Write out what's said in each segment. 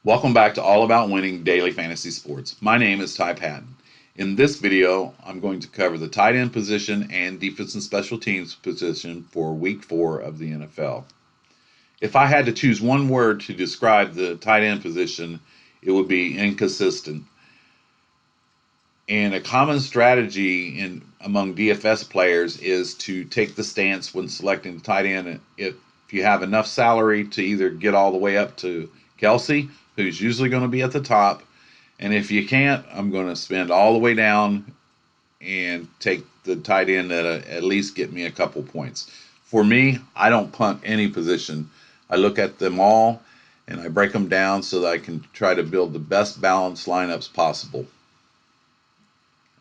Welcome back to All About Winning Daily Fantasy Sports. My name is Ty Patton. In this video, I'm going to cover the tight end position and defense and special teams position for Week 4 of the NFL. If I had to choose one word to describe the tight end position, it would be inconsistent. And a common strategy among DFS players is to take the stance when selecting the tight end. If you have enough salary to either get all the way up to Kelsey, who's usually going to be at the top, and if you can't, I'm going to spend all the way down and take the tight end that at least get me a couple points. For me, I don't punt any position. I look at them all and I break them down so that I can try to build the best balanced lineups possible.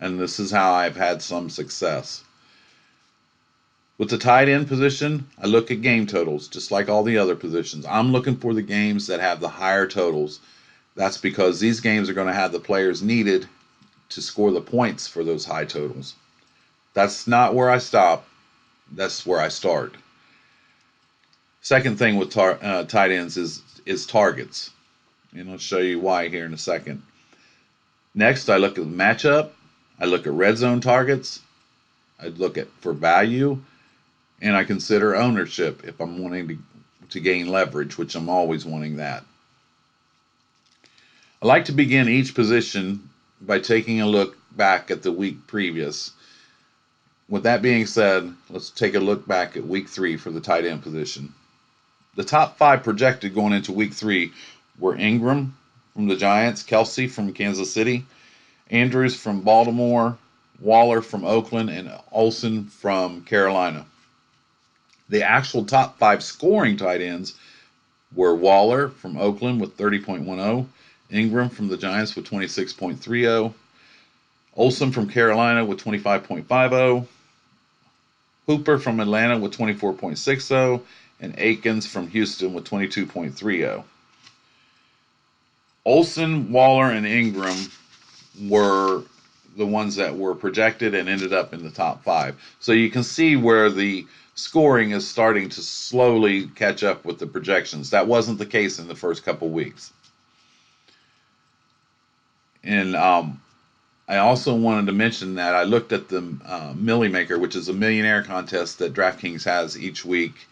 And this is how I've had some success. With the tight end position, I look at game totals, just like all the other positions. I'm looking for the games that have the higher totals. That's because these games are going to have the players needed to score the points for those high totals. That's not where I stop. That's where I start. Second thing with tight ends is targets. And I'll show you why here in a second. Next, I look at the matchup. I look at red zone targets. I look at for value. And I consider ownership if I'm wanting to gain leverage, which I'm always wanting that. I like to begin each position by taking a look back at the week previous. With that being said, let's take a look back at week 3 for the tight end position. The top 5 projected going into week 3 were Ingram from the Giants, Kelsey from Kansas City, Andrews from Baltimore, Waller from Oakland, and Olsen from Carolina. The actual top 5 scoring tight ends were Waller from Oakland with 30.10, Ingram from the Giants with 26.30, Olsen from Carolina with 25.50, Hooper from Atlanta with 24.60, and Akins from Houston with 22.30. Olsen, Waller, and Ingram were the ones that were projected and ended up in the top 5. So you can see where the scoring is starting to slowly catch up with the projections. That wasn't the case in the first couple weeks. And I also wanted to mention that I looked at the Millie Maker, which is a millionaire contest that Draftkings has each week.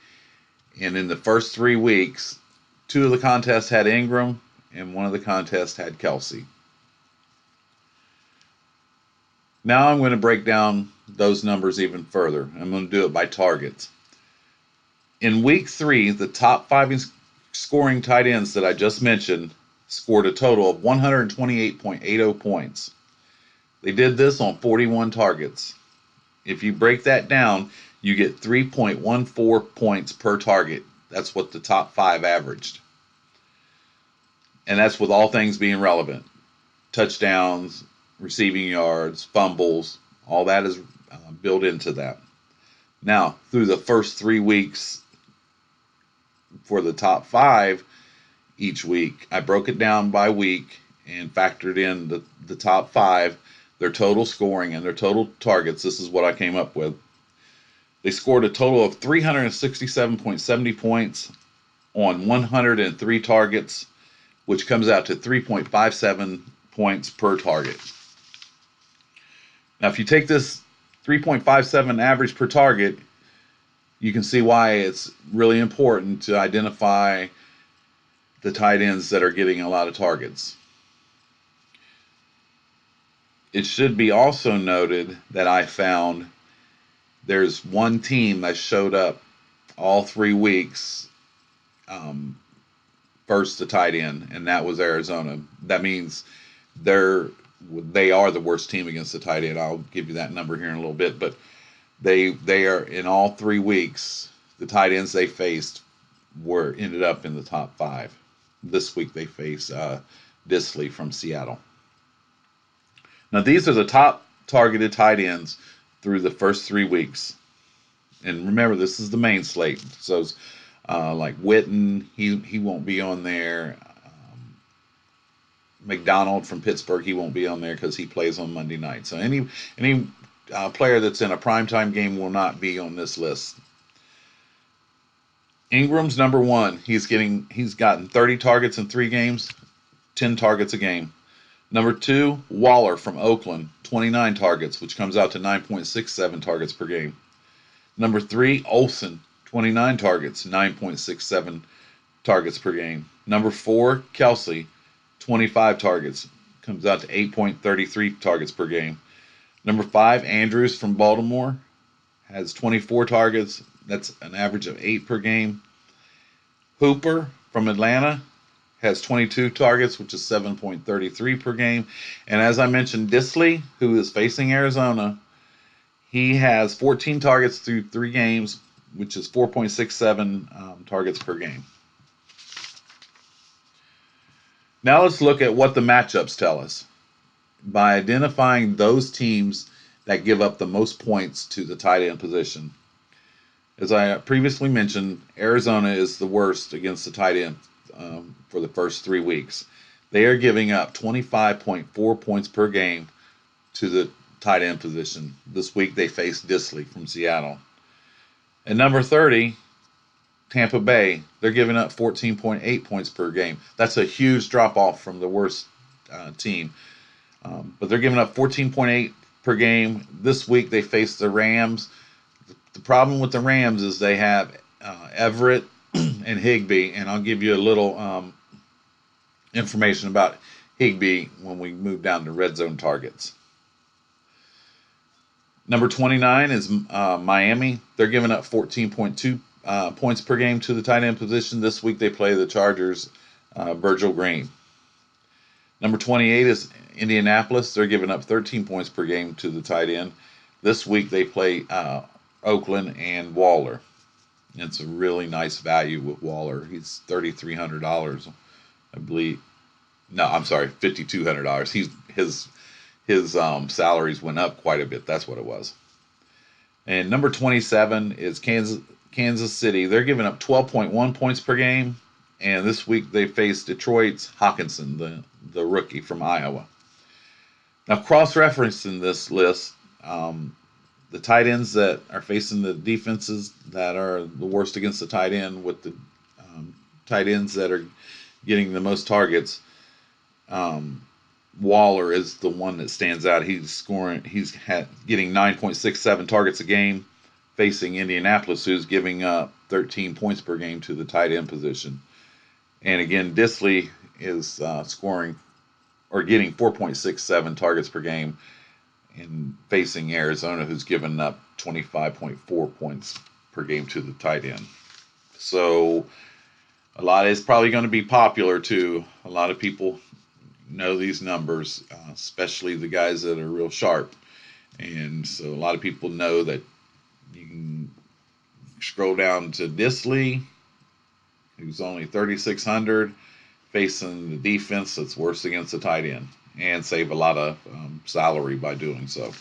And in the first 3 weeks, 2 of the contests had Ingram and 1 of the contests had Kelsey. Now I'm going to break down those numbers even further. I'm going to do it by targets. In week 3, the top 5 scoring tight ends that I just mentioned scored a total of 128.80 points. They did this on 41 targets. If you break that down, you get 3.14 points per target. That's what the top 5 averaged. And that's with all things being relevant. Touchdowns, receiving yards, fumbles, all that is built into that. Now, through the first 3 weeks for the top 5 each week, I broke it down by week and factored in the top 5, their total scoring and their total targets. This is what I came up with. They scored a total of 367.70 points on 103 targets, which comes out to 3.57 points per target. Now, if you take this 3.57 average per target, you can see why it's really important to identify the tight ends that are getting a lot of targets. It should be also noted that I found there's one team that showed up all 3 weeks first to tight end, and that was Arizona. That means they are the worst team against the tight end. I'll give you that number here in a little bit, but they are in all 3 weeks. The tight ends they faced ended up in the top 5. This week they face Disley from Seattle. Now these are the top targeted tight ends through the first 3 weeks. And remember, this is the main slate. So like Witten, he won't be on there. McDonald from Pittsburgh, he won't be on there because he plays on Monday night. So any player that's in a primetime game will not be on this list. Ingram's number 1. He's gotten 30 targets in 3 games. 10 targets a game. Number 2, Waller from Oakland, 29 targets, which comes out to 9.67 targets per game. Number 3, Olsen, 29 targets, 9.67 targets per game. Number 4, Kelsey, 25 targets, comes out to 8.33 targets per game. Number 5, Andrews from Baltimore, has 24 targets. That's an average of 8 per game. Hooper from Atlanta has 22 targets, which is 7.33 per game. And as I mentioned, Disley, who is facing Arizona, he has 14 targets through 3 games, which is 4.67 targets per game. Now let's look at what the matchups tell us. By identifying those teams that give up the most points to the tight end position. As I previously mentioned, Arizona is the worst against the tight end for the first 3 weeks. They are giving up 25.4 points per game to the tight end position. This week they face Disley from Seattle. At number 30, Tampa Bay, they're giving up 14.8 points per game. That's a huge drop off from the worst team. But they're giving up 14.8 per game. This week they face the Rams. The problem with the Rams is they have Everett and Higbee, and I'll give you a little information about Higbee when we move down to red zone targets. Number 29 is Miami. They're giving up 14.2 points per game to the tight end position. This week they play the Chargers, Virgil Green. Number 28 is Indianapolis. They're giving up 13 points per game to the tight end. This week they play Oakland and Waller. It's a really nice value with Waller. He's $3,300, I believe. No, I'm sorry, $5,200. His salaries went up quite a bit. That's what it was. And number 27 is Kansas City. They're giving up 12.1 points per game. And this week they face Detroit's Hawkinson, the rookie from Iowa. Now, cross-referencing this list, the tight ends that are facing the defenses that are the worst against the tight end with the tight ends that are getting the most targets, Waller is the one that stands out. He's getting 9.67 targets a game, facing Indianapolis, who's giving up 13 points per game to the tight end position. And again, Disley is scoring or getting 4.67 targets per game and facing Arizona, who's given up 25.4 points per game to the tight end. So a lot is probably going to be popular too. A lot of people know these numbers, especially the guys that are real sharp. And so a lot of people know that you can scroll down to Disley, who's only 3,600, facing the defense that's worse against the tight end, and save a lot of salary by doing so.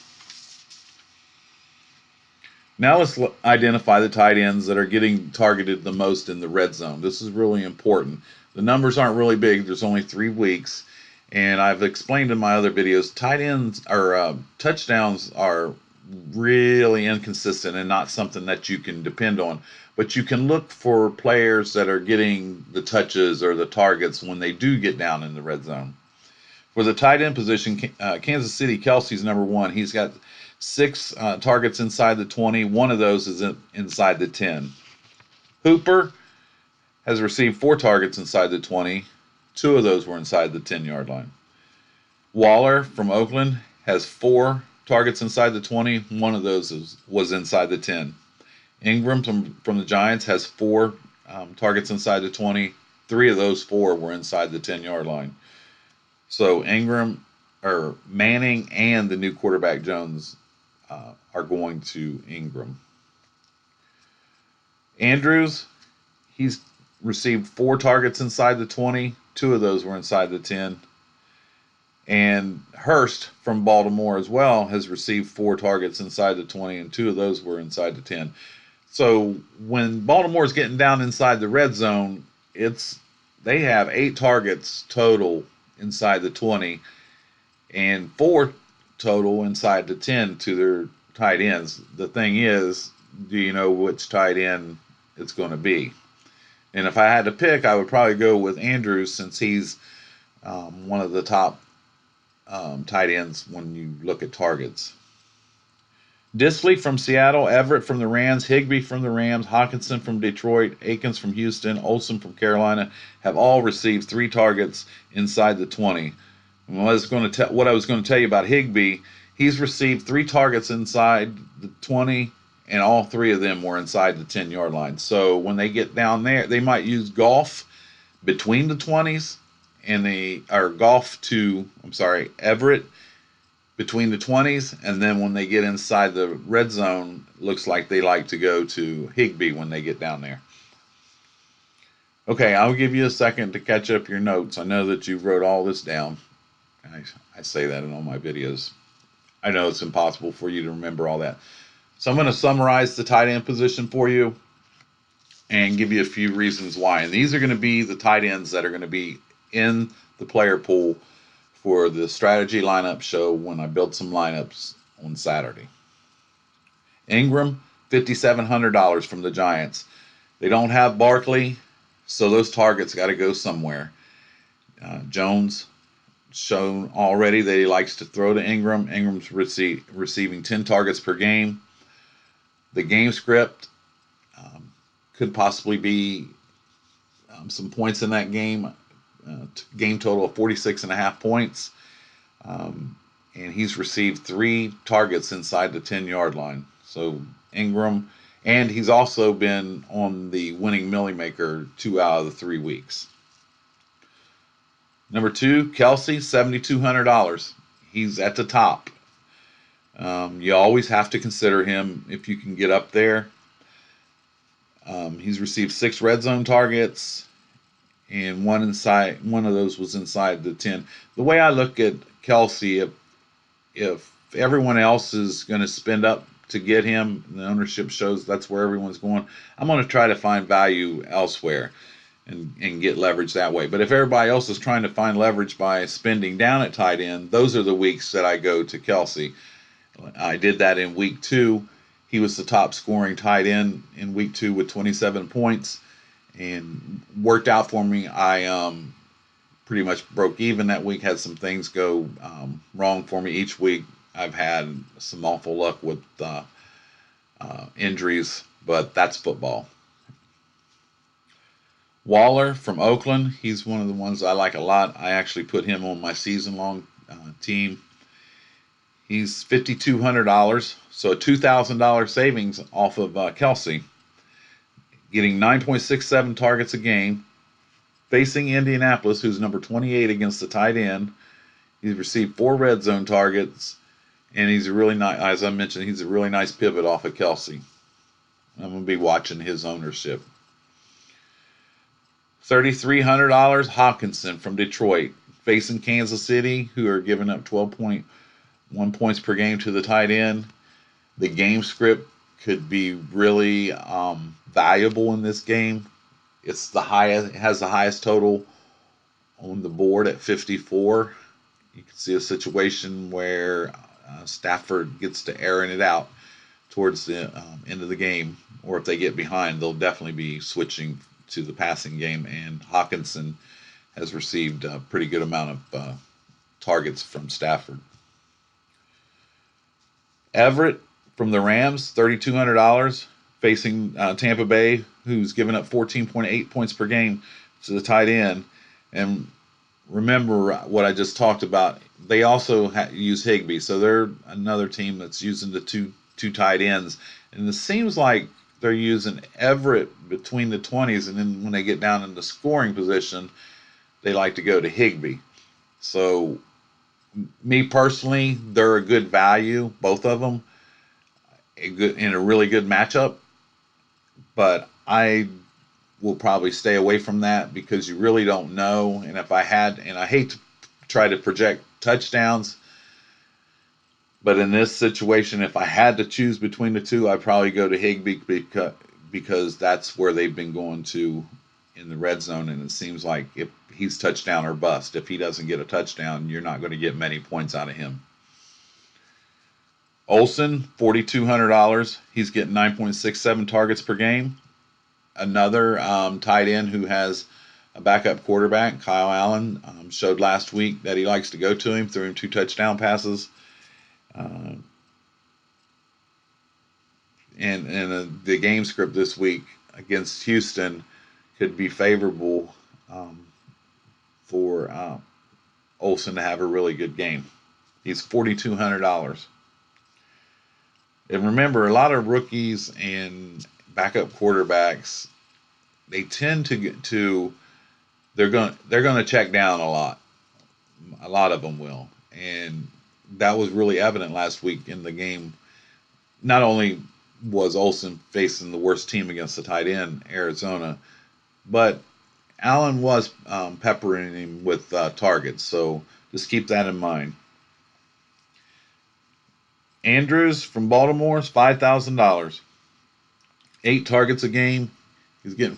Now let's identify the tight ends that are getting targeted the most in the red zone. This is really important. The numbers aren't really big. There's only 3 weeks. And I've explained in my other videos, tight ends or touchdowns are really inconsistent and not something that you can depend on. But you can look for players that are getting the touches or the targets when they do get down in the red zone. For the tight end position, Kansas City, Kelsey's number 1. He's got 6 targets inside the 20. One of those is inside the 10. Hooper has received 4 targets inside the 20. 2 of those were inside the 10-yard line. Waller from Oakland has 4 targets inside the 20. One of those was inside the 10. Ingram from the Giants has 4 targets inside the 20. 3 of those 4 were inside the 10-yard line. So Manning and the new quarterback Jones are going to Ingram. Andrews, he's received 4 targets inside the 20. 2 of those were inside the 10. And Hurst from Baltimore as well has received 4 targets inside the 20, and 2 of those were inside the 10. So when Baltimore's getting down inside the red zone, they have 8 targets total inside the 20 and 4 total inside the 10 to their tight ends. The thing is, do you know which tight end it's going to be? And if I had to pick, I would probably go with Andrews, since he's one of the top tight ends when you look at targets. Disley from Seattle, Everett from the Rams, Higbee from the Rams, Hawkinson from Detroit, Akins from Houston, Olsen from Carolina have all received 3 targets inside the 20. And what I was going to tell you about Higbee, he's received 3 targets inside the 20, and all 3 of them were inside the 10-yard line. So when they get down there, they might use golf between the 20s and Everett between the 20s, and then when they get inside the red zone, looks like they like to go to Higbee when they get down there. Okay, I'll give you a second to catch up your notes. I know that you wrote all this down. I say that in all my videos. I know it's impossible for you to remember all that. So I'm going to summarize the tight end position for you and give you a few reasons why. And these are going to be the tight ends that are going to be in the player pool for the strategy lineup show when I build some lineups on Saturday. Ingram, $5,700 from the Giants. They don't have Barkley, so those targets got to go somewhere. Jones shown already that he likes to throw to Ingram. Ingram's receiving 10 targets per game. The game script could possibly be some points in that game. Game total of 46.5 points. And he's received 3 targets inside the 10-yard line. So Ingram, and he's also been on the winning Millie Maker 2 out of the 3 weeks. Number 2, Kelsey, $7,200. He's at the top. You always have to consider him if you can get up there. He's received 6 red zone targets, and one of those was inside the 10. The way I look at Kelsey, if everyone else is going to spend up to get him, the ownership shows that's where everyone's going, I'm going to try to find value elsewhere and get leverage that way. But if everybody else is trying to find leverage by spending down at tight end, those are the weeks that I go to Kelsey. I did that in week 2. He was the top scoring tight end in week 2 with 27 points, and worked out for me. I pretty much broke even that week, had some things go wrong for me each week. I've had some awful luck with injuries, but that's football. Waller from Oakland, he's one of the ones I like a lot. I actually put him on my season-long team. He's $5,200, so a $2,000 savings off of Kelsey, getting 9.67 targets a game, facing Indianapolis, who's number 28 against the tight end. He's received 4 red zone targets, and he's a really nice, as I mentioned, he's a really nice pivot off of Kelsey. I'm going to be watching his ownership. $3,300, Hawkinson from Detroit, facing Kansas City, who are giving up 12.1 points per game to the tight end. The game script could be really valuable in this game. It has the highest total on the board at 54. You can see a situation where Stafford gets to airing it out towards the end of the game, or if they get behind, they'll definitely be switching to the passing game, and Hawkinson has received a pretty good amount of targets from Stafford. Everett from the Rams, $3,200, facing Tampa Bay, who's given up 14.8 points per game to the tight end. And remember what I just talked about. They also use Higbee, so they're another team that's using the two tight ends. And it seems like they're using Everett between the 20s, and then when they get down in the scoring position, they like to go to Higbee. So me personally, they're a good value, both of them, in a really good matchup. But I will probably stay away from that because you really don't know. And if I had, and I hate to try to project touchdowns, but in this situation, if I had to choose between the two, I'd probably go to Higbee because that's where they've been going to in the red zone. And it seems like if he's touchdown or bust, if he doesn't get a touchdown, you're not going to get many points out of him. Olsen, $4,200. He's getting 9.67 targets per game. Another tight end who has a backup quarterback, Kyle Allen, showed last week that he likes to go to him, threw him 2 touchdown passes. Uh, and the game script this week against Houston could be favorable for Olsen to have a really good game. He's $4,200. And remember, a lot of rookies and backup quarterbacks, they tend to get to they're going to check down a lot. A lot of them will, and that was really evident last week in the game. Not only was Olsen facing the worst team against the tight end, Arizona, but Allen was peppering him with targets. So just keep that in mind. Andrews from Baltimore is $5,000. 8 targets a game. He's getting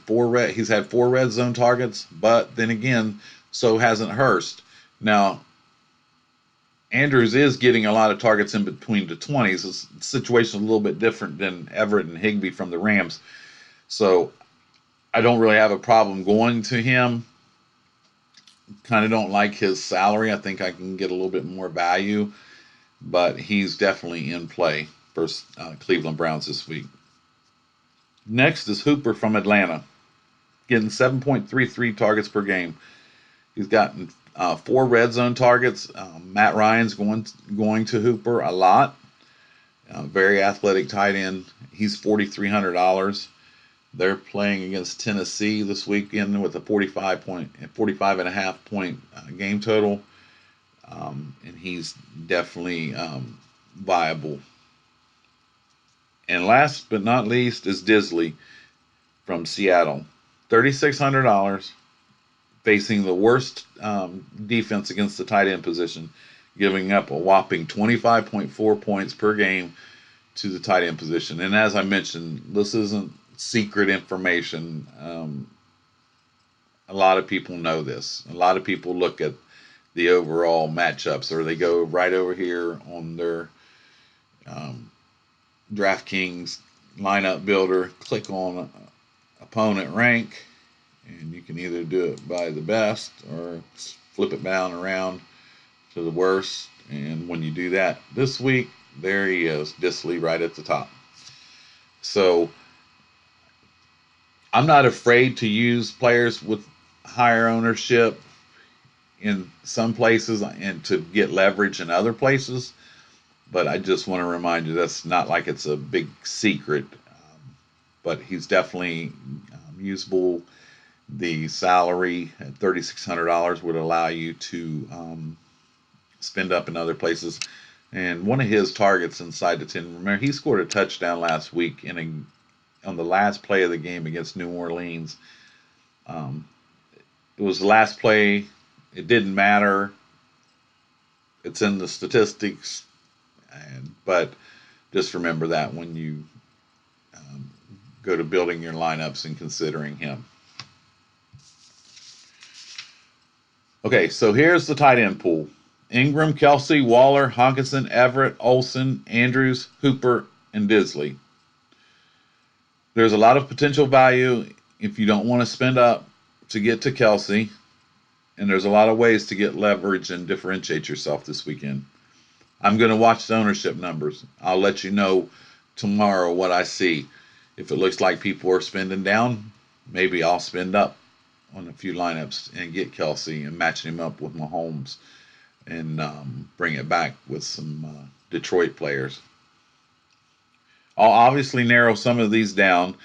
He's had 4 red zone targets, but then again, so hasn't Hurst. Now, Andrews is getting a lot of targets in between the 20s. The situation is a little bit different than Everett and Higbee from the Rams. So I don't really have a problem going to him. Kind of don't like his salary. I think I can get a little bit more value, but he's definitely in play for Cleveland Browns this week. Next is Hooper from Atlanta, getting 7.33 targets per game. He's gotten 4 red zone targets. Matt Ryan's going to Hooper a lot. Very athletic tight end. He's $4,300. They're playing against Tennessee this weekend with a 45 and a half point game total, and he's definitely viable. And last but not least is Disley from Seattle, $3,600, facing the worst defense against the tight end position, giving up a whopping 25.4 points per game to the tight end position. And as I mentioned, this isn't secret information. A lot of people know this. A lot of people look at the overall matchups, or they go right over here on their Draftkings lineup builder, click on opponent rank, and you can either do it by the best or flip it down around to the worst. And when you do that this week, there he is, Disley right at the top. So I'm not afraid to use players with higher ownership in some places and to get leverage in other places. But I just want to remind you that's not like it's a big secret. But he's definitely usable. The salary at $3,600 would allow you to spend up in other places. And one of his targets inside the 10, remember, he scored a touchdown last week on the last play of the game against New Orleans. It was the last play. It didn't matter. It's in the statistics. But just remember that when you go to building your lineups and considering him. Okay, so here's the tight end pool. Ingram, Kelsey, Waller, Hockenson, Everett, Olsen, Andrews, Hooper, and Disley. There's a lot of potential value if you don't want to spend up to get to Kelsey. And there's a lot of ways to get leverage and differentiate yourself this weekend. I'm going to watch the ownership numbers. I'll let you know tomorrow what I see. If it looks like people are spending down, maybe I'll spend up on a few lineups and get Kelsey and match him up with Mahomes and bring it back with some Detroit players. I'll obviously narrow some of these down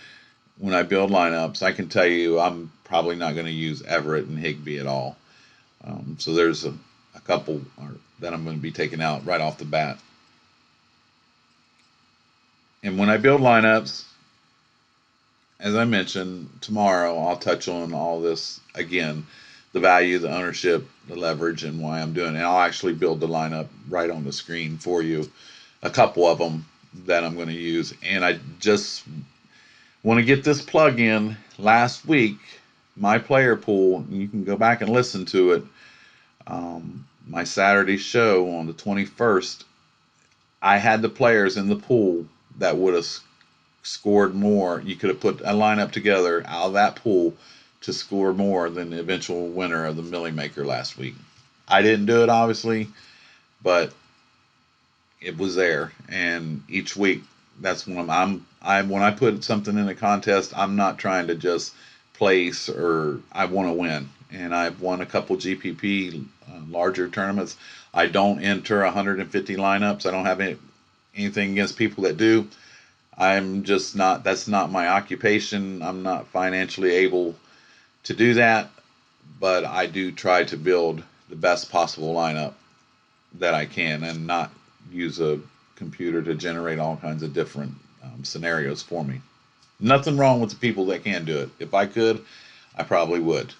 when I build lineups. I can tell you I'm probably not going to use Everett and Higbee at all. So there's a couple that I'm going to be taking out right off the bat. And when I build lineups, as I mentioned, tomorrow I'll touch on all this again, the value, the ownership, the leverage, and why I'm doing it. And I'll actually build the lineup right on the screen for you, a couple of them that I'm going to use. And I just want to get this plug in. Last week, my player pool, you can go back and listen to it, my Saturday show on the 21st, I had the players in the pool that would have scored more. You could have put a lineup together out of that pool to score more than the eventual winner of the Millie Maker last week. I didn't do it, obviously, but it was there. And each week, that's when when I put something in a contest, I'm not trying to just place, or I want to win. And I've won a couple GPP larger tournaments. I don't enter 150 lineups. I don't have anything against people that do. I'm just not, that's not my occupation. I'm not financially able to do that, but I do try to build the best possible lineup that I can and not use a computer to generate all kinds of different scenarios for me. Nothing wrong with the people that can do it. If I could, I probably would.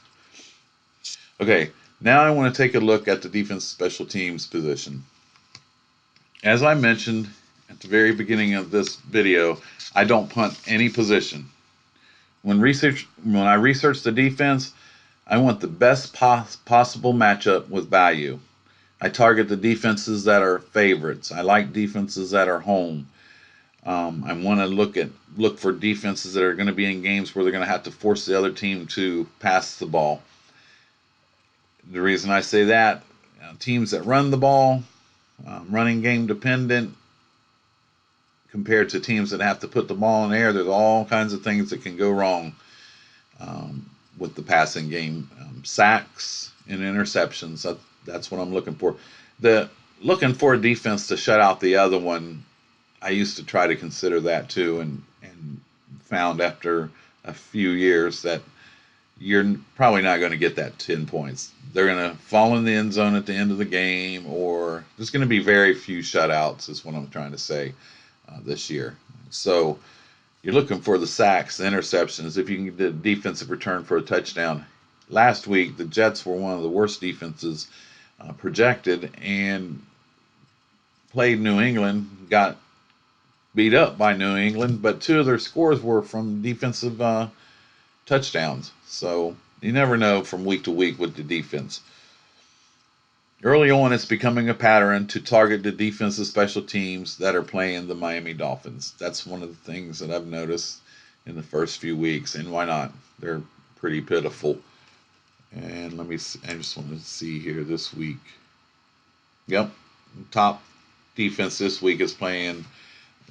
Okay, now I want to take a look at the defense special teams position. As I mentioned at the very beginning of this video, I don't punt any position. When I research the defense, I want the best possible matchup with value. I target the defenses that are favorites. I like defenses that are home. I want to look for defenses that are going to be in games where they're going to have to force the other team to pass the ball. The reason I say that, teams that run the ball, running game dependent, compared to teams that have to put the ball in the air, there's all kinds of things that can go wrong with the passing game. Sacks and interceptions, that's what I'm looking for. Looking for a defense to shut out the other one, I used to try to consider that too, and found after a few years that you're probably not going to get that 10 points. They're going to fall in the end zone at the end of the game, or there's going to be very few shutouts, is what I'm trying to say this year. So you're looking for the sacks, the interceptions, if you can get a defensive return for a touchdown. Last week, the Jets were one of the worst defenses projected and played New England, got beat up by New England, but two of their scores were from defensive touchdowns. So you never know from week to week with the defense. Early on, it's becoming a pattern to target the defensive special teams that are playing the Miami Dolphins. That's one of the things that I've noticed in the first few weeks, and why not? They're pretty pitiful. And I just want to see here this week. Yep, top defense this week is playing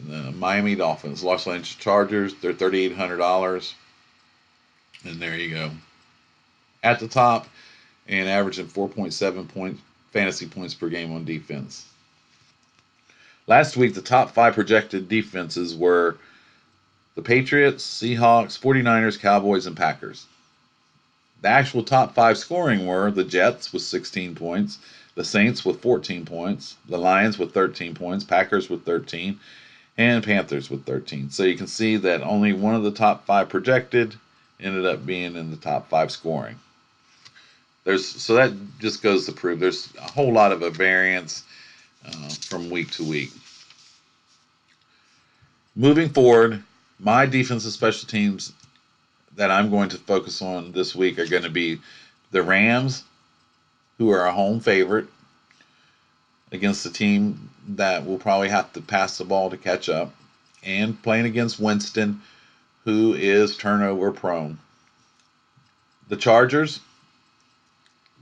the Miami Dolphins. Los Angeles Chargers, they're $3,800. And there you go. At the top and averaging 4.7 fantasy points per game on defense. Last week, the top 5 projected defenses were the Patriots, Seahawks, 49ers, Cowboys, and Packers. The actual top 5 scoring were the Jets with 16 points, the Saints with 14 points, the Lions with 13 points, Packers with 13, and Panthers with 13. So you can see that only one of the top 5 projected ended up being in the top 5 scoring. So that just goes to prove there's a whole lot of a variance from week to week. Moving forward, my defensive special teams that I'm going to focus on this week are going to be the Rams, who are a home favorite against a team that will probably have to pass the ball to catch up, and playing against Winston, who is turnover prone. The Chargers,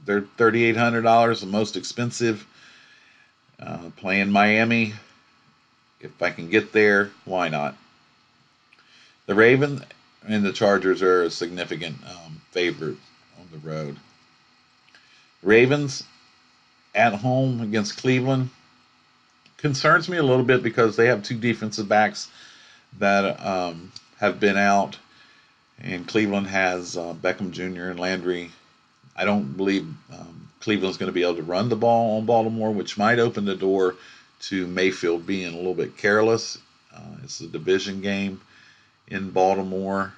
they're $3,800, the most expensive. Playing Miami, if I can get there, why not? The Ravens and the Chargers are a significant favorite on the road. Ravens at home against Cleveland concerns me a little bit because they have 2 defensive backs that have been out, and Cleveland has Beckham Jr. and Landry. I don't believe Cleveland's going to be able to run the ball on Baltimore, which might open the door to Mayfield being a little bit careless. It's a division game in Baltimore,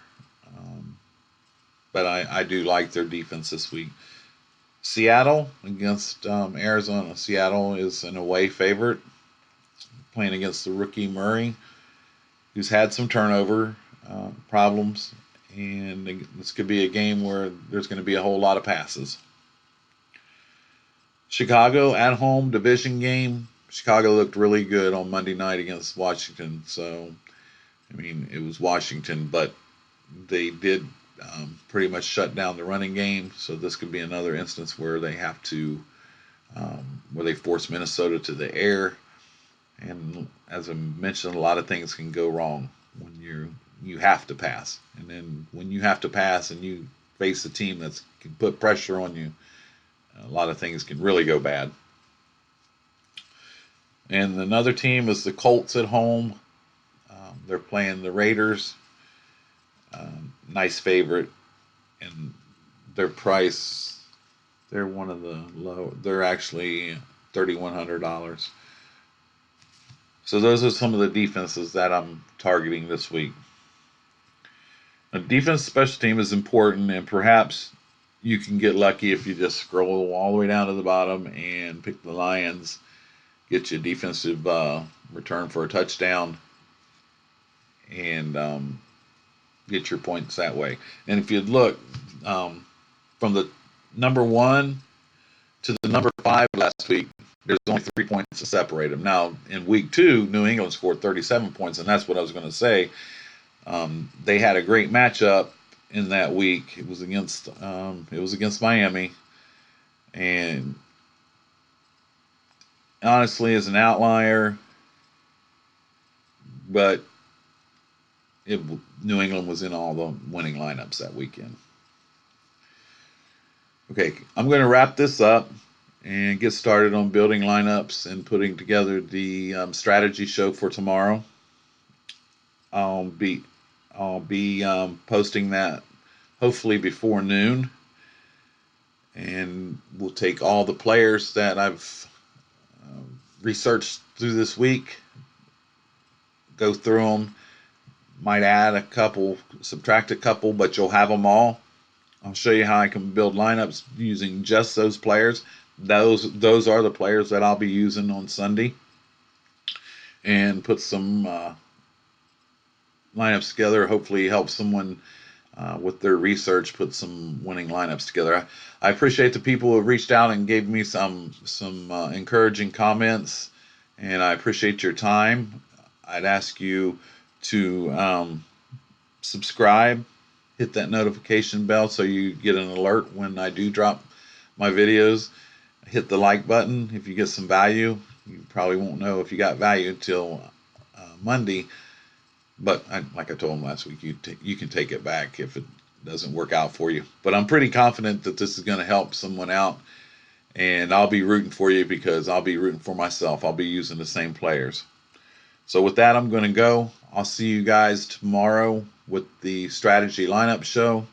but I do like their defense this week. Seattle against Arizona. Seattle is an away favorite, playing against the rookie Murray, who's had some turnover problems, and this could be a game where there's going to be a whole lot of passes. Chicago at home, division game. Chicago looked really good on Monday night against Washington. So, I mean, it was Washington, but they did pretty much shut down the running game. So this could be another instance where they have to, where they force Minnesota to the air. And as I mentioned, a lot of things can go wrong when you have to pass. And then when you have to pass and you face a team that can put pressure on you, a lot of things can really go bad. And another team is the Colts at home. They're playing the Raiders. Nice favorite, and their price, they're one of the low. They're actually $3,100. So those are some of the defenses that I'm targeting this week. A defense special team is important, and perhaps you can get lucky if you just scroll all the way down to the bottom and pick the Lions, get you a defensive return for a touchdown, and get your points that way. And if you look from the number 1 to the number 5 last week, there's only 3 points to separate them. Now, in week 2, New England scored 37 points, and that's what I was going to say. They had a great matchup in that week. It was against Miami, and honestly, as an outlier, but New England was in all the winning lineups that weekend. Okay, I'm going to wrap this up and get started on building lineups and putting together the strategy show for tomorrow. I'll be posting that hopefully before noon, and we'll take all the players that I've researched through this week, go through them, might add a couple, subtract a couple, but you'll have them all. I'll show you how I can build lineups using just those players. Those are the players that I'll be using on Sunday, and put some lineups together. Hopefully help someone with their research put some winning lineups together. I appreciate the people who have reached out and gave me some encouraging comments, and I appreciate your time. I'd ask you to subscribe, hit that notification bell so you get an alert when I do drop my videos. Hit the like button if you get some value. You probably won't know if you got value until Monday, but like I told them last week, you can take it back if it doesn't work out for you. But I'm pretty confident that this is going to help someone out, and I'll be rooting for you because I'll be rooting for myself. I'll be using the same players. So with that, I'm going to go. I'll see you guys tomorrow with the strategy lineup show.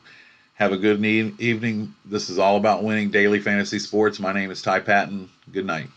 Have a good evening. This is all about winning daily fantasy sports. My name is Ty Patton. Good night.